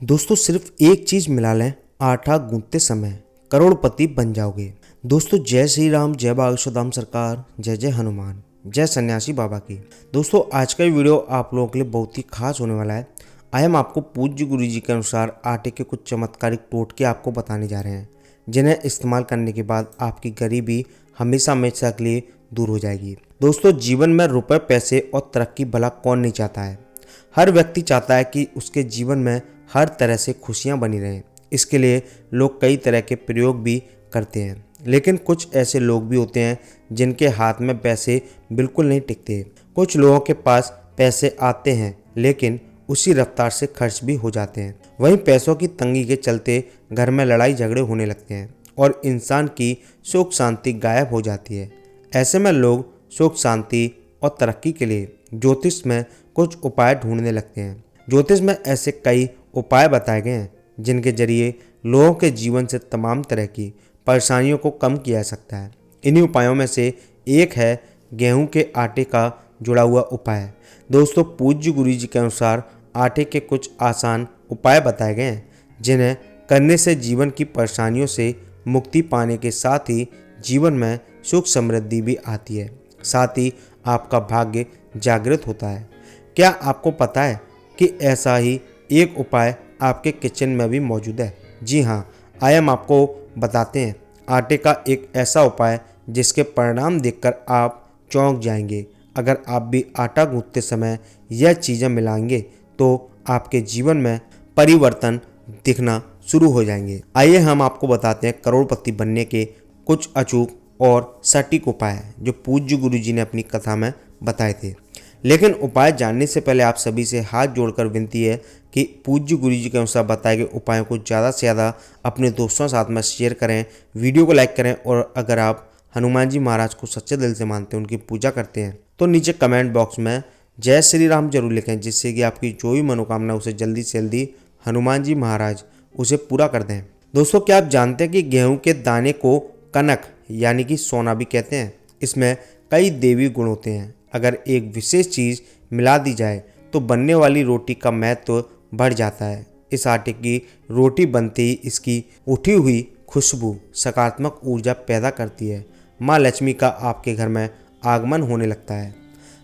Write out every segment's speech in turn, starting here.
दोस्तों सिर्फ एक चीज मिला लें, आटा गूंथते समय करोड़पति बन जाओगे। दोस्तों जय श्री राम, जय बागेश्वर सरकार, जय जय हनुमान, जय सन्यासी बाबा की। दोस्तों आज का ये वीडियो आप लोगों के लिए बहुत ही खास होने वाला है। आज हम आपको पूज्य गुरु जी के अनुसार आटे के कुछ चमत्कारिक टोटके आपको बताने जा रहे हैं, जिन्हें इस्तेमाल करने के बाद आपकी गरीबी हमेशा हमेशा के लिए दूर हो जाएगी। दोस्तों जीवन में रुपए, पैसे और तरक्की भला कौन नहीं चाहता है। हर व्यक्ति चाहता है कि उसके जीवन में हर तरह से खुशियां बनी रहें। इसके लिए लोग कई तरह के प्रयोग भी करते हैं, लेकिन कुछ ऐसे लोग भी होते हैं जिनके हाथ में पैसे बिल्कुल नहीं टिकते। कुछ लोगों के पास पैसे आते हैं लेकिन उसी रफ्तार से खर्च भी हो जाते हैं। वहीं पैसों की तंगी के चलते घर में लड़ाई झगड़े होने लगते हैं और इंसान की सुख शांति गायब हो जाती है। ऐसे में लोग सुख शांति और तरक्की के लिए ज्योतिष में कुछ उपाय ढूंढने लगते हैं। ज्योतिष में ऐसे कई उपाय बताए गए हैं जिनके जरिए लोगों के जीवन से तमाम तरह की परेशानियों को कम किया जा सकता है। इन्हीं उपायों में से एक है गेहूं के आटे का जुड़ा हुआ उपाय। दोस्तों पूज्य गुरु जी के अनुसार आटे के कुछ आसान उपाय बताए गए हैं, जिन्हें करने से जीवन की परेशानियों से मुक्ति पाने के साथ ही जीवन में सुख समृद्धि भी आती है, साथ ही आपका भाग्य जागृत होता है। क्या आपको पता है कि ऐसा ही एक उपाय आपके किचन में भी मौजूद है? जी हाँ, आइए हम आपको बताते हैं आटे का एक ऐसा उपाय जिसके परिणाम देखकर आप चौंक जाएंगे। अगर आप भी आटा गूंथते समय यह चीज़ें मिलाएंगे तो आपके जीवन में परिवर्तन दिखना शुरू हो जाएंगे। आइए हम आपको बताते हैं करोड़पति बनने के कुछ अचूक और सटीक उपाय जो पूज्य गुरु जी ने अपनी कथा में बताए थे। लेकिन उपाय जानने से पहले आप सभी से हाथ जोड़कर विनती है कि पूज्य गुरु जी के अनुसार बताए गए उपायों को ज़्यादा से ज़्यादा अपने दोस्तों के साथ में शेयर करें, वीडियो को लाइक करें, और अगर आप हनुमान जी महाराज को सच्चे दिल से मानते हैं, उनकी पूजा करते हैं, तो नीचे कमेंट बॉक्स में जय श्री राम जरूर लिखें, जिससे कि आपकी जो भी मनोकामना उसे जल्दी से जल्दी हनुमान जी महाराज उसे पूरा कर दें। दोस्तों क्या आप जानते हैं कि गेहूँ के दाने को कनक यानी कि सोना भी कहते हैं। इसमें कई देवी गुण होते हैं। अगर एक विशेष चीज़ मिला दी जाए तो बनने वाली रोटी का महत्व बढ़ जाता है। इस आटे की रोटी बनते ही इसकी उठी हुई खुशबू सकारात्मक ऊर्जा पैदा करती है। माँ लक्ष्मी का आपके घर में आगमन होने लगता है।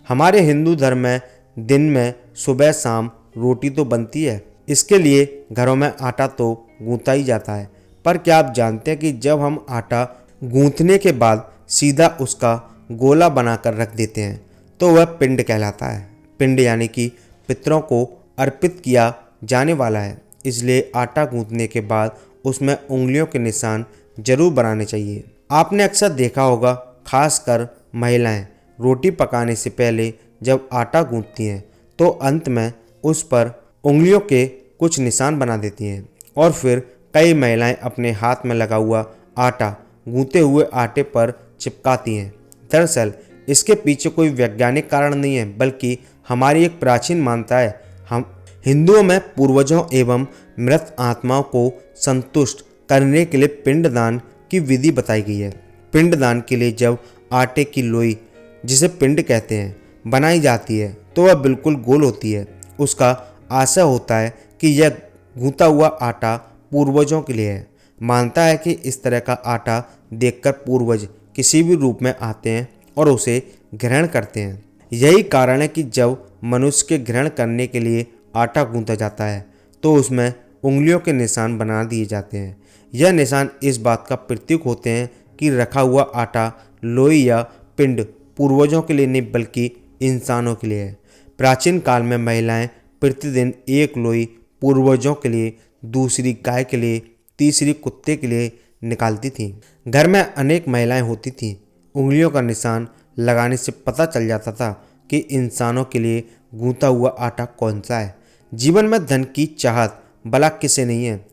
हमारे हिंदू धर्म में दिन में सुबह शाम रोटी तो बनती है, इसके लिए घरों में आटा तो गूंथा ही जाता है। पर क्या आप जानते हैं कि जब हम आटा गूंथने के बाद सीधा उसका गोला बनाकर रख देते हैं तो वह पिंड कहलाता है। पिंड यानी कि पितरों को अर्पित किया जाने वाला है। इसलिए आटा गूंथने के बाद उसमें उंगलियों के निशान जरूर बनाने चाहिए। आपने अक्सर देखा होगा, खासकर महिलाएं रोटी पकाने से पहले जब आटा गूंथती हैं तो अंत में उस पर उंगलियों के कुछ निशान बना देती हैं, और फिर कई महिलाएं अपने हाथ में लगा हुआ आटा गूंथे हुए आटे पर चिपकाती हैं। दरअसल इसके पीछे कोई वैज्ञानिक कारण नहीं है, बल्कि हमारी एक प्राचीन मान्यता है। हम हिंदुओं में पूर्वजों एवं मृत आत्माओं को संतुष्ट करने के लिए पिंडदान की विधि बताई गई है। पिंडदान के लिए जब आटे की लोई, जिसे पिंड कहते हैं, बनाई जाती है तो वह बिल्कुल गोल होती है। उसका आशय होता है कि यह गूंथा हुआ आटा पूर्वजों के लिए है। मानता है कि इस तरह का आटा देखकर पूर्वज किसी भी रूप में आते हैं और उसे ग्रहण करते हैं। यही कारण है कि जब मनुष्य के ग्रहण करने के लिए आटा गूंथा जाता है तो उसमें उंगलियों के निशान बना दिए जाते हैं। यह निशान इस बात का प्रतीक होते हैं कि रखा हुआ आटा, लोई या पिंड पूर्वजों के लिए नहीं बल्कि इंसानों के लिए है। प्राचीन काल में महिलाएं प्रतिदिन एक लोई पूर्वजों के लिए, दूसरी गाय के लिए, तीसरी कुत्ते के लिए निकालती थीं। घर में अनेक महिलाएं होती थीं। उंगलियों का निशान लगाने से पता चल जाता था कि इंसानों के लिए गूंथा हुआ आटा कौन सा है। जीवन में धन की चाहत भला किसे नहीं है।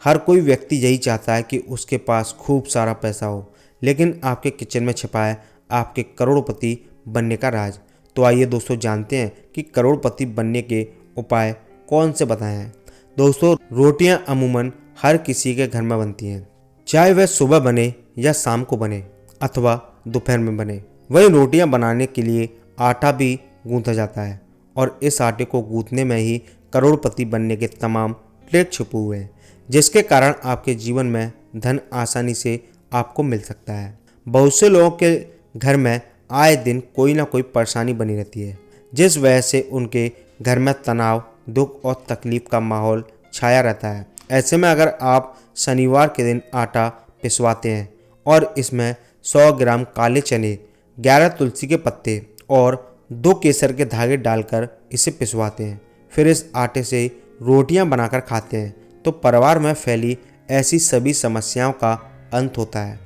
हर कोई व्यक्ति यही चाहता है कि उसके पास खूब सारा पैसा हो, लेकिन आपके किचन में छिपा है आपके करोड़पति बनने का राज। तो आइए दोस्तों जानते हैं कि करोड़पति बनने के उपाय कौन से बताए हैं। दोस्तों रोटियां अमूमन हर किसी के घर में बनती हैं, चाहे वह सुबह बने या शाम को बने अथवा दोपहर में बने। वहीं रोटियां बनाने के लिए आटा भी गूंथा जाता है और इस आटे को गूंथने में ही करोड़पति बनने के तमाम ट्रिक छुपे हुए हैं, जिसके कारण आपके जीवन में धन आसानी से आपको मिल सकता है। बहुत से लोगों के घर में आए दिन कोई ना कोई परेशानी बनी रहती है, जिस वजह से उनके घर में तनाव, दुख और तकलीफ का माहौल छाया रहता है। ऐसे में अगर आप शनिवार के दिन आटा पिसवाते हैं और इसमें 100 ग्राम काले चने, 11 तुलसी के पत्ते और 2 केसर के धागे डालकर इसे पिसवाते हैं, फिर इस आटे से रोटियां बनाकर खाते हैं, तो परिवार में फैली ऐसी सभी समस्याओं का अंत होता है।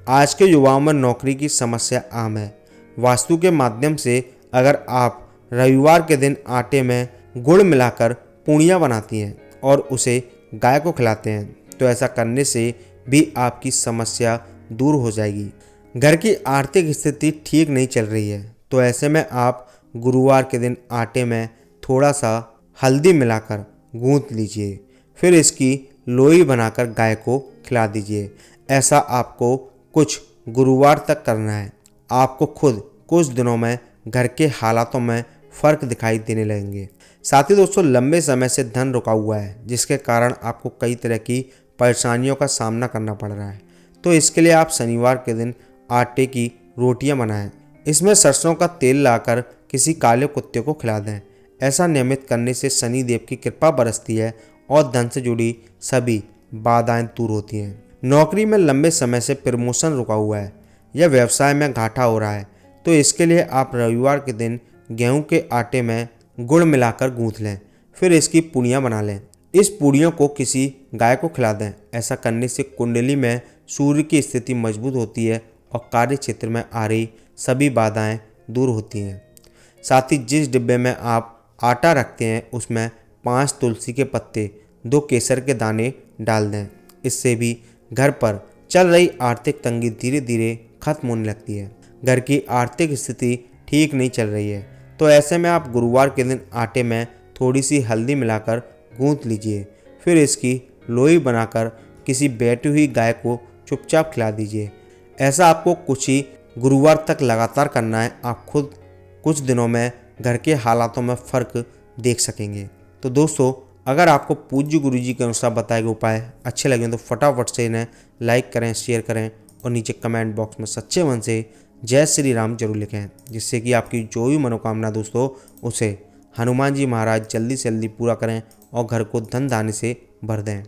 आज के युवाओं में नौकरी की समस्या आम है। वास्तु के माध्यम से अगर आप रविवार के दिन आटे में गुड़ मिलाकर पूड़ियाँ बनाती हैं और उसे गाय को खिलाते हैं, तो ऐसा करने से भी आपकी समस्या दूर हो जाएगी। घर की आर्थिक स्थिति ठीक नहीं चल रही है, तो ऐसे में आप गुरुवार के दिन आटे में थोड़ा सा हल्दी मिलाकर गूंथ लीजिए, फिर इसकी लोई बनाकर गाय को खिला दीजिए। ऐसा आपको कुछ गुरुवार तक करना है। आपको खुद कुछ दिनों में घर के हालातों में फ़र्क दिखाई देने लगेंगे। साथ ही दोस्तों, लंबे समय से धन रुका हुआ है, जिसके कारण आपको कई तरह की परेशानियों का सामना करना पड़ रहा है, तो इसके लिए आप शनिवार के दिन आटे की रोटियां बनाएं। इसमें सरसों का तेल लाकर किसी काले कुत्ते को खिला दें। ऐसा नियमित करने से शनि देव की कृपा बरसती है और धन से जुड़ी सभी बाधाएं दूर होती हैं। नौकरी में लंबे समय से प्रमोशन रुका हुआ है या व्यवसाय में घाटा हो रहा है, तो इसके लिए आप रविवार के दिन गेहूं के आटे में गुड़ मिलाकर गूंथ लें, फिर इसकी पूड़ियाँ बना लें। इस पूड़ियों को किसी गाय को खिला दें। ऐसा करने से कुंडली में सूर्य की स्थिति मजबूत होती है और कार्य क्षेत्र में आ रही सभी बाधाएं दूर होती हैं। साथ ही जिस डिब्बे में आप आटा रखते हैं उसमें 5 तुलसी के पत्ते, 2 केसर के दाने डाल दें। इससे भी घर पर चल रही आर्थिक तंगी धीरे धीरे खत्म होने लगती है। घर की आर्थिक स्थिति ठीक नहीं चल रही है, तो ऐसे में आप गुरुवार के दिन आटे में थोड़ी सी हल्दी मिलाकर गूंथ लीजिए, फिर इसकी लोई बनाकर किसी बैठी हुई गाय को चुपचाप खिला दीजिए। ऐसा आपको कुछ ही गुरुवार तक लगातार करना है। आप खुद कुछ दिनों में घर के हालातों में फ़र्क देख सकेंगे। तो दोस्तों, अगर आपको पूज्य गुरुजी के अनुसार बताए गए उपाय अच्छे लगे तो फटाफट से इन्हें लाइक करें, शेयर करें और नीचे कमेंट बॉक्स में सच्चे मन से जय श्री राम जरूर लिखें, जिससे कि आपकी जो भी मनोकामना दोस्तों उसे हनुमान जी महाराज जल्दी से जल्दी पूरा करें और घर को धन धान्य से भर दें।